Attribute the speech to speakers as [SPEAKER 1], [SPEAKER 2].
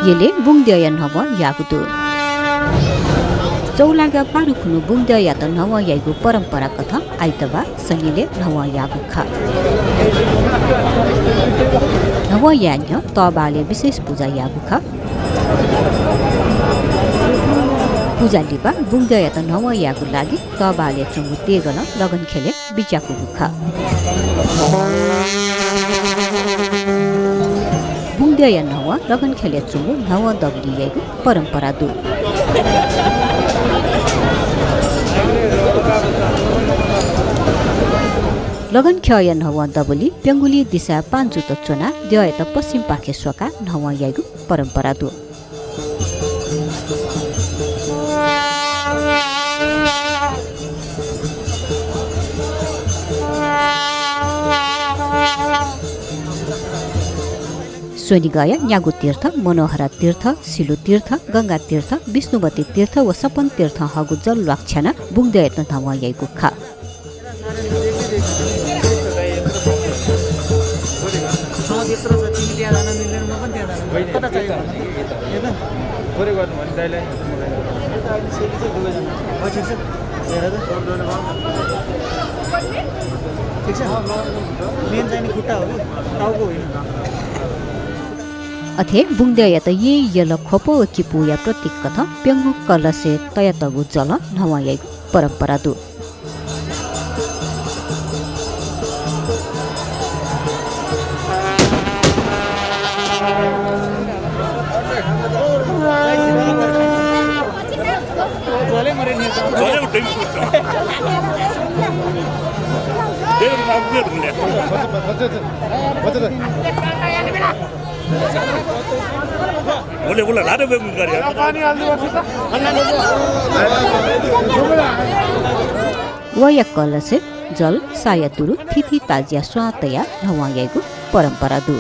[SPEAKER 1] येले बुंगदय नव यागुदु चौलागा पारुखुनु बुंगदय त नव यागु परम्परा कथा आइतबा सनिले नव यागु खा नव यान्य तबाले विशेष पूजा यागु खा पूजा लिपा बुंगदय त नव यागु लागि तबाले चंगु तेगन लगन खेले बिचाकु खा बुंगदय नव लगन खेले चंगु नव दबली यागु परम्परा दु लगन ख्यय नव दबली पेंगुली दिशा पांचु त चोना द्य त पश्चिम पाखे स्वका नव यागु परम्परा दु सोनिगय न्यागु तीर्थ मनोहरा तीर्थ सिलु तीर्थ गंगा तीर्थ विष्णुवती तीर्थ व सपन तीर्थ हगु जल लक्षण बुंगदय त नव यागु खा अथे बुंगदय त ये यल खोपो किपु या प्रतीक कथा पेंगु कलसे तयतगु जल नवायगु परम्परा दु वय कलसे जल सायतुरु थिथि ताजिया स्वातया नवायगु परम्परा दु